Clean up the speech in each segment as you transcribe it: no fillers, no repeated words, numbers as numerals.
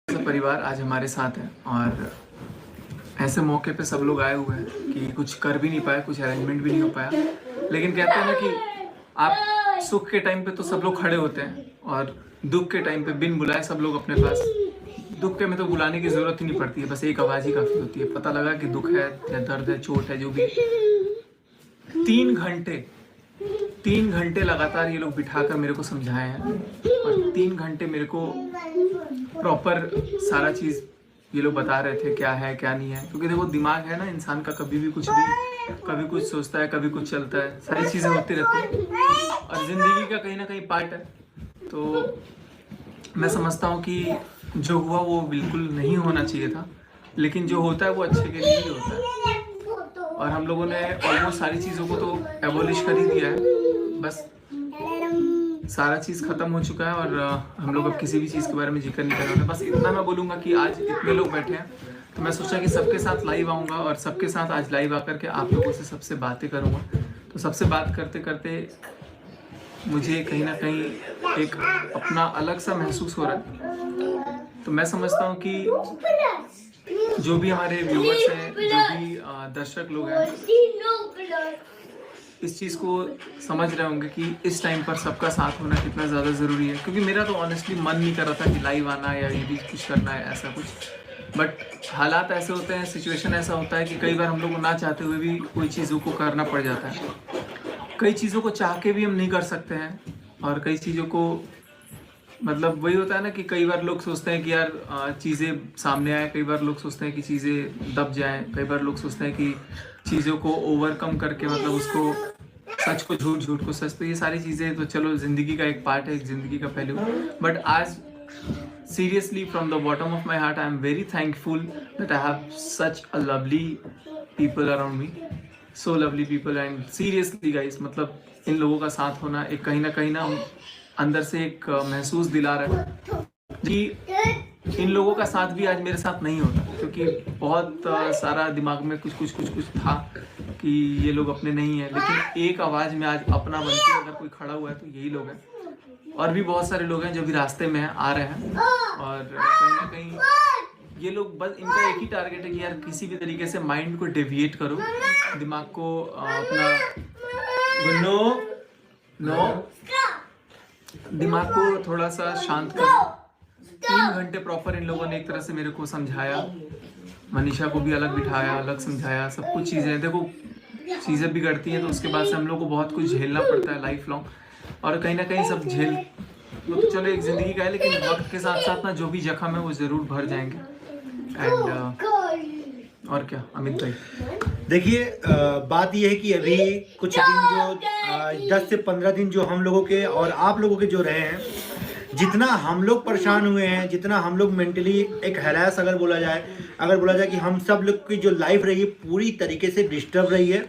ऐसा परिवार आज हमारे साथ है और ऐसे मौके पे सब लोग आए हुए हैं कि कुछ कर भी नहीं पाए, कुछ अरेंजमेंट भी नहीं हो पाया। लेकिन कहते हैं ना कि आप सुख के टाइम पे तो सब लोग खड़े होते हैं और दुख के टाइम पे बिन बुलाए सब लोग अपने पास। दुख के में तो बुलाने की ज़रूरत ही नहीं पड़ती है, बस एक आवाज़ ही काफ़ी होती है। पता लगा कि दुख है या दर्द है, चोट है, जो भी है। 3 घंटे 3 घंटे लगातार ये लोग बिठाकर मेरे को समझाए हैं और 3 घंटे मेरे को प्रॉपर सारा चीज़ ये लोग बता रहे थे क्या है क्या नहीं है। क्योंकि देखो दिमाग है ना इंसान का, कभी भी कुछ भी, कभी कुछ सोचता है, कभी कुछ चलता है, सारी चीज़ें होती रहती हैं और ज़िंदगी का कहीं ना कहीं पार्ट है। तो मैं समझता हूँ कि जो हुआ वो बिल्कुल नहीं होना चाहिए था, लेकिन जो होता है वो अच्छे के लिए ही होता है। और हम लोगों ने ऑलमोस्ट सारी चीज़ों को तो एबॉलिश कर ही दिया है, बस सारा चीज़ ख़त्म हो चुका है और हम लोग अब किसी भी चीज़ के बारे में जिक्र नहीं कर रहे हैं। बस इतना मैं बोलूँगा कि आज इतने लोग बैठे हैं तो मैं सोचा कि सबके साथ लाइव आऊँगा और सबके साथ आज लाइव आकर के आप लोगों से सबसे बातें करूँगा। तो सबसे बात करते करते मुझे कहीं ना कहीं एक अपना अलग सा महसूस हो रहा है। तो मैं समझता हूँ कि जो भी हमारे व्यूअर्स हैं, जो भी दर्शक लोग हैं, इस चीज़ को समझ रहे होंगे कि इस टाइम पर सबका साथ होना कितना ज़्यादा ज़रूरी है। क्योंकि मेरा तो ऑनेस्टली मन नहीं कर रहा था कि लाइव आना या ये भी कुछ करना है ऐसा कुछ, बट हालात ऐसे होते हैं, सिचुएशन ऐसा होता है कि कई बार हम लोग को ना चाहते हुए भी कोई चीज़ों को करना पड़ जाता है। कई चीज़ों को चाह के भी हम नहीं कर सकते हैं और कई चीज़ों को मतलब वही होता है ना कि कई बार लोग सोचते हैं कि यार चीज़ें सामने आए, कई बार लोग सोचते हैं कि चीज़ें दब जाएं, कई बार लोग सोचते हैं कि चीज़ों को ओवरकम करके मतलब उसको सच को झूठ, झूठ को सच। तो ये सारी चीज़ें तो चलो ज़िंदगी का एक पार्ट है, एक ज़िंदगी का पहलू। बट आज seriously from the bottom of my heart I am very thankful that I have such a lovely people around me, so lovely people। and seriously guys, मतलब इन लोगों का साथ होना एक कहीं ना अंदर से एक महसूस दिला रहा है कि इन लोगों का साथ भी आज मेरे साथ नहीं होता। क्योंकि बहुत सारा दिमाग में कुछ था कि ये लोग अपने नहीं है, लेकिन एक आवाज़ में आज अपना बन के अगर कोई खड़ा हुआ है तो यही लोग हैं। और भी बहुत सारे लोग हैं जो भी रास्ते में हैं, आ रहे हैं और कहीं ना कहीं ये लोग बस इनका एक ही टारगेट है कि यार किसी भी तरीके से माइंड को डेविएट करो, दिमाग को अपना दिमाग को थोड़ा सा शांत करो। 3 घंटे प्रॉपर इन लोगों ने एक तरह से मेरे को समझाया, मनीषा को भी अलग बिठाया, अलग समझाया, सब कुछ चीज़ें। देखो चीज़ें बिगड़ती हैं तो उसके बाद से हम लोग को बहुत कुछ झेलना पड़ता है लाइफ लॉन्ग, और कहीं ना कहीं सब झेल वो तो चलो एक ज़िंदगी का है, लेकिन वक्त के साथ साथ ना जो भी जख्म है वो ज़रूर भर जाएंगे। एंड और क्या अमित भाई, देखिए बात यह है कि अभी कुछ दिन जो 10 से 15 दिन जो हम लोगों के और आप लोगों के जो रहे हैं, जितना हम लोग परेशान हुए हैं, जितना हम लोग मेंटली एक हैरास अगर बोला जाए कि हम सब लोग की जो लाइफ रही है पूरी तरीके से डिस्टर्ब रही है।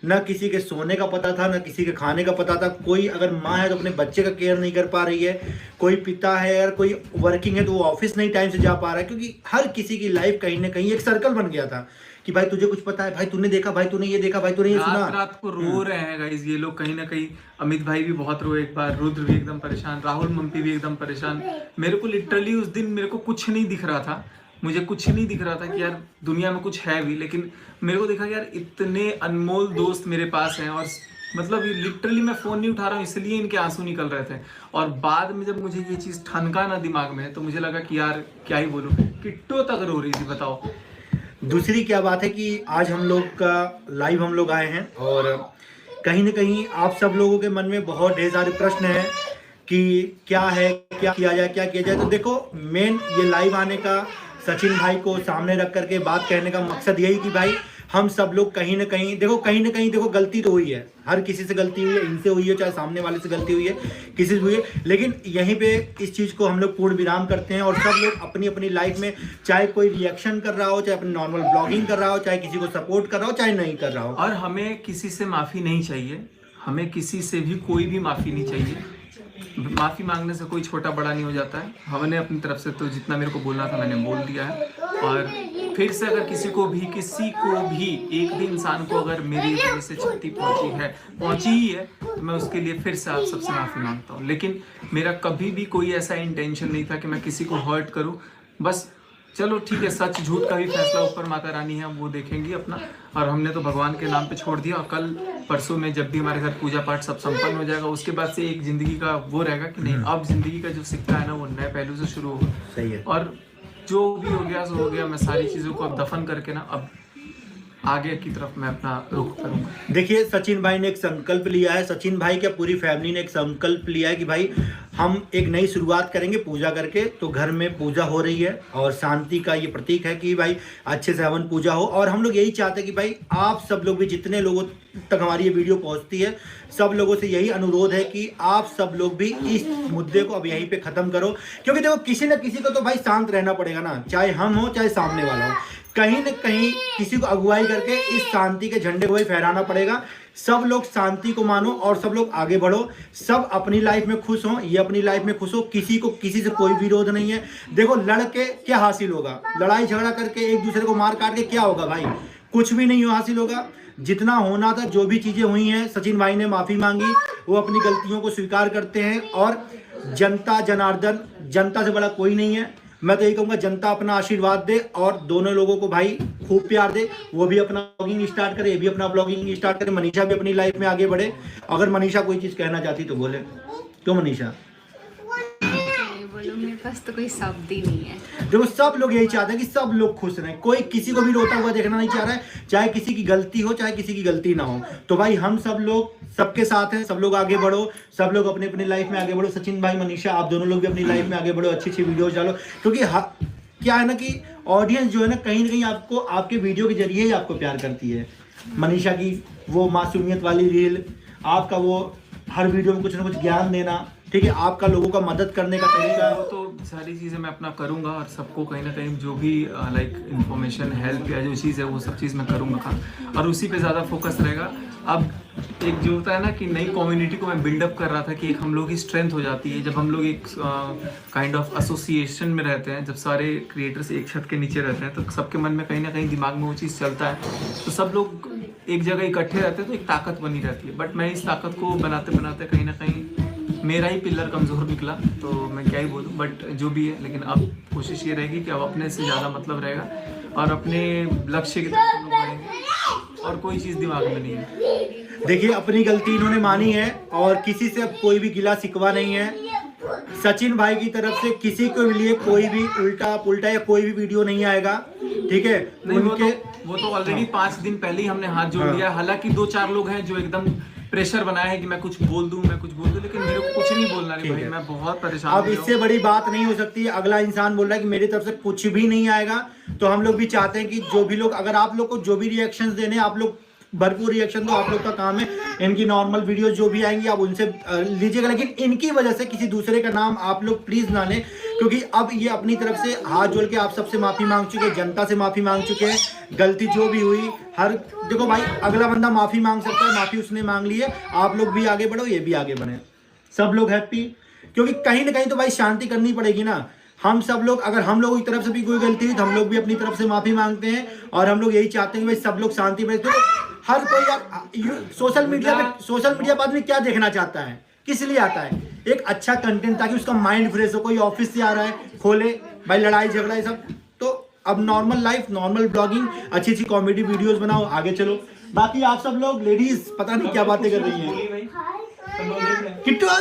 ना किसी के सोने का पता था, ना किसी के खाने का पता था। कोई अगर माँ है तो अपने बच्चे का केयर नहीं कर पा रही है, कोई पिता है, अगर कोई वर्किंग है तो वो ऑफिस नहीं टाइम से जा पा रहा है। क्योंकि हर किसी की लाइफ कहीं ना कहीं एक सर्कल बन गया था कि भाई तुझे कुछ पता है, भाई तूने देखा, भाई तूने ये देखा, भाई तूने ये सुना। रात को रो रहे हैं गाइस ये लोग कहीं ना कहीं। अमित भाई भी बहुत रोए एक बार, रुद्र भी एकदम परेशान, राहुल मम्पी भी एकदम परेशान। मेरे को लिटरली उस दिन मेरे को कुछ नहीं दिख रहा था, मुझे कुछ नहीं दिख रहा था कि यार दुनिया में कुछ है भी, लेकिन मेरे को दिखा कि यार इतने अनमोल दोस्त मेरे पास हैं। और मतलब लिटरली मैं फ़ोन नहीं उठा रहा हूँ इसलिए इनके आंसू निकल रहे थे। और बाद में जब मुझे ये चीज़ ठनका ना दिमाग में, तो मुझे लगा कि यार क्या ही बोलूँ, किट्टो तक रो रही थी, बताओ। दूसरी क्या बात है कि आज हम लोग का लाइव हम लोग आए हैं और कहीं ना कहीं आप सब लोगों के मन में बहुत ढेर सारे प्रश्न हैं कि क्या है, क्या किया जाए। तो देखो मेन ये लाइव आने का, सचिन भाई को सामने रख करके बात कहने का मकसद यही कि भाई हम सब लोग कहीं ना कहीं देखो गलती तो हुई है, हर किसी से गलती हुई है, इनसे हुई है, चाहे सामने वाले से गलती हुई है, किसी से हुई है। लेकिन यहीं पे इस चीज़ को हम लोग पूर्ण विराम करते हैं और सब लोग अपनी अपनी लाइफ में, चाहे कोई रिएक्शन कर रहा हो, चाहे अपनी नॉर्मल ब्लॉगिंग कर रहा हो, चाहे किसी को सपोर्ट कर रहा हो, चाहे नहीं कर रहा हो। और हमें किसी से माफ़ी नहीं चाहिए, हमें किसी से भी कोई भी माफ़ी नहीं चाहिए। माफ़ी मांगने से कोई छोटा बड़ा नहीं हो जाता है। हमने अपनी तरफ से तो जितना मेरे को बोलना था मैंने बोल दिया है। और फिर से अगर किसी को भी एक भी इंसान को अगर मेरी वजह से क्षति पहुंची ही है तो मैं उसके लिए फिर से आप सबसे माफ़ी मांगता हूँ। लेकिन मेरा कभी भी कोई ऐसा इंटेंशन नहीं था कि मैं किसी को हर्ट करूँ। बस चलो ठीक है, सच झूठ का भी फैसला ऊपर माता रानी है, वो देखेंगी अपना। और हमने तो भगवान के नाम पे छोड़ दिया, और कल परसों में जब भी हमारे घर पूजा पाठ सब संपन्न हो जाएगा, उसके बाद से एक जिंदगी का वो रहेगा कि नहीं, अब जिंदगी का जो सिक्का है ना वो नए पहलू से शुरू होगा। सही है। और जो भी हो गया सो हो गया, मैं सारी चीज़ों को अब दफन करके ना अब आगे की तरफ मैं अपना रुख करूंगा। देखिए सचिन भाई ने एक संकल्प लिया है, सचिन भाई क्या पूरी फैमिली ने एक संकल्प लिया है कि भाई हम एक नई शुरुआत करेंगे पूजा करके। तो घर में पूजा हो रही है और शांति का ये प्रतीक है कि भाई अच्छे से हवन पूजा हो। और हम लोग यही चाहते हैं कि भाई आप सब लोग भी, जितने लोगों तक हमारी ये वीडियो पहुंचती है, सब लोगों से यही अनुरोध है कि आप सब लोग भी इस मुद्दे को अब यहीं पे खत्म करो। क्योंकि देखो किसी न किसी को तो भाई शांत रहना पड़ेगा ना, चाहे हम हो चाहे सामने वाला हो, कहीं न कहीं किसी को अगुवाई करके इस शांति के झंडे को भी फहराना पड़ेगा। सब लोग शांति को मानो और सब लोग आगे बढ़ो, सब अपनी लाइफ में खुश हो, ये अपनी लाइफ में खुश हो, किसी को किसी से कोई विरोध नहीं है। देखो लड़ के क्या हासिल होगा, लड़ाई झगड़ा करके एक दूसरे को मार काट के क्या होगा भाई, कुछ भी नहीं हासिल होगा। जितना होना था, जो भी चीजें हुई हैं, सचिन भाई ने माफी मांगी, वो अपनी गलतियों को स्वीकार करते हैं। और जनता जनार्दन, जनता से बड़ा कोई नहीं है। मैं तो यही कहूँगा जनता अपना आशीर्वाद दे और दोनों लोगों को भाई खूब प्यार दे। वो भी अपना ब्लॉगिंग स्टार्ट करे, ये भी अपना ब्लॉगिंग स्टार्ट करे, मनीषा भी अपनी लाइफ में आगे बढ़े। अगर मनीषा कोई चीज़ कहना चाहती तो बोले। क्यों मनीषा? बोलो, मेरे पास तो कोई शब्द ही नहीं है। देखो सब लोग यही चाहते हैं कि सब लोग खुश रहें, कोई किसी को भी रोता हुआ देखना नहीं चाह रहा है, चाहे किसी की गलती हो चाहे किसी की गलती ना हो। तो भाई हम सब लोग सबके साथ हैं, सब लोग आगे बढ़ो, सब लोग अपने अपनी लाइफ में आगे बढ़ो। सचिन भाई, मनीषा, आप दोनों लोग भी अपनी लाइफ में आगे बढ़ो, अच्छी अच्छी वीडियोज डालो। क्योंकि क्या है ना कि ऑडियंस जो है ना कहीं आपको आपके वीडियो के जरिए ही आपको प्यार करती है। मनीषा की वो मासूमियत वाली रील, आपका वो हर वीडियो में कुछ ना कुछ ज्ञान देना, ठीक है, आपका लोगों का मदद करने का तरीका। वो तो सारी चीज़ें मैं अपना करूँगा और सबको कहीं ना कहीं जो भी लाइक इन्फॉर्मेशन, हेल्प या जो चीज़ है वो सब चीज़ मैं करूँगा और उसी पे ज़्यादा फोकस रहेगा। अब एक जो होता है ना कि नई कम्युनिटी को मैं बिल्डअप कर रहा था कि एक हम लोग की स्ट्रेंथ हो जाती है जब हम लोग एक काइंड ऑफ एसोसिएशन में रहते हैं, जब सारे क्रिएटर्स एक छत के नीचे रहते हैं तो सबके मन में कहीं ना कहीं दिमाग में वो चीज़ चलता है, तो सब लोग एक जगह इकट्ठे रहते हैं तो एक ताकत बनी रहती है। बट मैं इस ताकत को बनाते बनाते कहीं ना कहीं मेरा ही पिलर कमज़ोर निकला, तो मैं क्या ही बोलूँ, बट जो भी है। लेकिन अब कोशिश ये रहेगी कि अब अपने से ज़्यादा मतलब रहेगा और अपने लक्ष्य की तरफ हम लोग बढ़ेंगे और कोई चीज़ दिमाग में नहीं है। देखिए अपनी गलती इन्होंने मानी है और किसी से अब कोई भी गिला शिकवा नहीं है। सचिन भाई की तरफ से किसी के लिए कोई भी उल्टा पुल्टा या कोई भी वीडियो नहीं आएगा, ठीक है। नहीं, वो तो ऑलरेडी 5 दिन पहले ही हमने हाथ जोड़ लिया। हालांकि 2-4 लोग हैं जो एकदम प्रेशर बनाया है कि मैं कुछ बोल दूं, लेकिन मेरे को कुछ नहीं बोलना है भाई, मैं बहुत परेशान हूं। अब इससे बड़ी बात नहीं हो सकती। अगला इंसान बोल रहा है कि मेरी तरफ से कुछ भी नहीं आएगा, तो हम लोग भी चाहते हैं कि जो भी लोग, अगर आप लोग को जो भी रिएक्शंस देने, आप लोग भरपूर रिएक्शन दो, आप लोग का काम है। इनकी नॉर्मल वीडियोस जो भी आएंगी आप उनसे लीजिएगा, लेकिन इनकी वजह से किसी दूसरे का नाम आप लोग प्लीज ना लें, क्योंकि अब ये अपनी तरफ से हाथ जोड़ के आप सबसे माफी मांग चुके हैं, जनता से माफी मांग चुके हैं। गलती जो भी हुई, हर देखो भाई अगला बंदा माफी मांग सकता है, माफी उसने मांग ली है। आप लोग भी आगे बढ़ो, ये भी आगे बढ़े, सब लोग हैप्पी। क्योंकि कहीं ना कहीं तो भाई शांति करनी पड़ेगी ना। हम सब लोग, अगर हम लोगों की तरफ से भी कोई गलती हुई तो हम लोग भी अपनी तरफ से माफी मांगते हैं और हम लोग यही चाहते हैं कि भाई सब लोग शांति में। तो हर कोई सोशल मीडिया बाद में क्या देखना चाहता है, किस लिए आता है? एक अच्छा कंटेंट, ताकि उसका माइंड फ्रेश हो। कोई ऑफिस से आ रहा है, खोले भाई लड़ाई झगड़ा ये सब, तो अब नॉर्मल लाइफ, नॉर्मल ब्लॉगिंग, अच्छी अच्छी कॉमेडी वीडियोस बनाओ, आगे चलो। बाकी आप सब लोग लेडीज पता नहीं क्या बातें कर रही हैं। किट्टू आ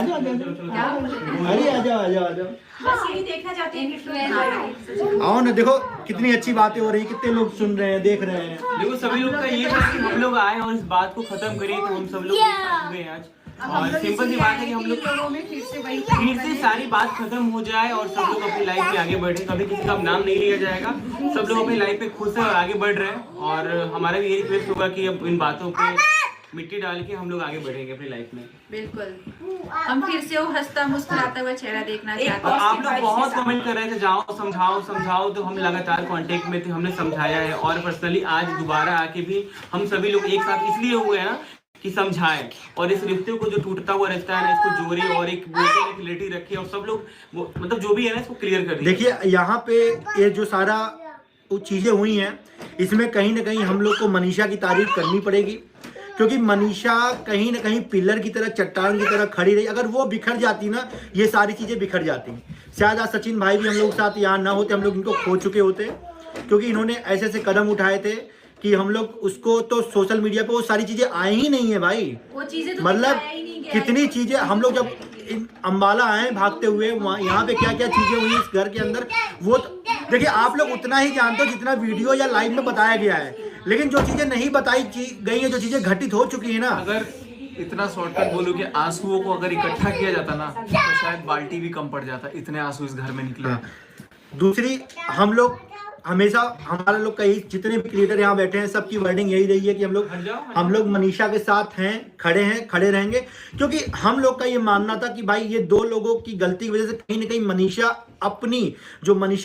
जाओ, अरे आ जाओ, बस यही देखना चाहते हैं। आओ ना, देखो कितनी अच्छी बातें हो रही है, कितने लोग सुन रहे हैं, देख रहे हैं। देखो सभी लोग का ये है कि हम लोग आए और इस बात को खत्म करें, तो हम सब लोग हो गए आज। और सिंपल सी बात है कि हम लोग फिर से सारी बात खत्म हो जाए और सब लोग अपनी लाइफ में आगे बढ़े। कभी किसी का नाम नहीं लिया जाएगा, सब लोग अपनी लाइफ में खुश है और आगे बढ़ रहे हैं। और हमारा भी यही रिक्वेस्ट होगा कि अब इन बातों पे मिट्टी डाल के हम लोग आगे बढ़ेंगे अपनी लाइफ में। बिल्कुल, हम फिर से वो हंसता मुस्कुराता हुआ चेहरा देखना चाहते हैं। आप लोग बहुत कमेंट कर रहे थे जाओ समझाओ, तो हम लगातार कांटेक्ट में थे, हमने समझाया है। और पर्सनली आज दोबारा आके भी हम सभी लोग एक साथ इसलिए हुए हैं ना कि समझाएं और इस रिश्ते को, जो टूटता हुआ रिश्ता है ना, इसको जोड़े और एक क्लियरिटी रखे और सब लोग मतलब जो भी है ना इसको क्लियर कर दिए। देखिए यहाँ पे ये जो सारा चीजें हुई हैं, इसमें कहीं ना कहीं हम लोग को मनीषा की तारीफ करनी पड़ेगी, क्योंकि मनीषा कहीं ना कहीं पिलर की तरह, चट्टान की तरह खड़ी रही। अगर वो बिखर जाती ना, ये सारी चीज़ें बिखर जाती। शायद आज सचिन भाई भी हम लोग के साथ यहाँ ना होते, हम लोग इनको खो चुके होते, क्योंकि इन्होंने ऐसे ऐसे कदम उठाए थे कि हम लोग उसको तो सोशल मीडिया पे वो सारी चीज़ें आई ही नहीं है भाई। वो चीजें तो मतलब दिखाया ही नहीं गया कितनी है। चीज़ें हम लोग जब अम्बाला आए भागते हुए, वहाँ यहाँ पे क्या क्या चीज़ें हुई इस घर के अंदर, वो देखिए आप लोग उतना ही जानते हो जितना वीडियो या लाइव में बताया गया है। लेकिन जो चीज़ें नहीं बताई गई हैं, जो चीज़ें घटित हो चुकी है ना, अगर इतना शॉर्टकट बोलूं कि आंसुओं को अगर इकट्ठा किया जाता ना तो शायद बाल्टी भी कम पड़ जाता, इतने आंसू इस घर में निकले। दूसरी, हम लोग हमेशा, हमारे लोग कई जितने भी क्रिएटर यहाँ बैठे हैं, सबकी वर्डिंग यही रही है कि हम लोग मनीषा के साथ हैं, खड़े रहेंगे। क्योंकि हम लोग का ये मानना था कि भाई ये दो लोगों की गलती की वजह से कहीं ना कहीं मनीषा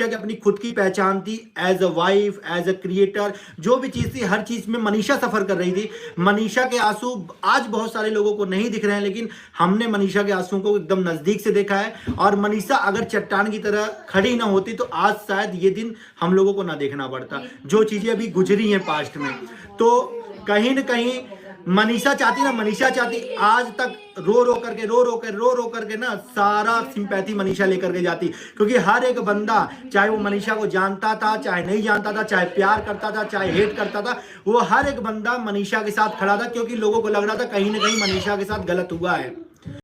की अपनी खुद की पहचान थी, as a wife, as a creator, जो भी चीज़ थी, हर चीज़ में मनीषा सफ़र कर रही थी। मनीषा के आंसू आज बहुत सारे लोगों को नहीं दिख रहे हैं, लेकिन हमने मनीषा के आंसुओं को एकदम नज़दीक से देखा है। और मनीषा अगर चट्टान की तरह खड़ी ना होती तो आज शायद ये दिन हम लोगों को ना देखना पड़ता, जो चीज़ें अभी गुजरी हैं पास्ट में। तो कहीं ना कहीं मनीषा चाहती आज तक रो करके ना सारा सिंपैथी मनीषा लेकर के जाती। क्योंकि हर एक बंदा, चाहे वो मनीषा को जानता था, चाहे नहीं जानता था, चाहे प्यार करता था, चाहे हेट करता था, वो हर एक बंदा मनीषा के साथ खड़ा था। क्योंकि लोगों को लग रहा था कहीं ना कहीं मनीषा के साथ गलत हुआ है।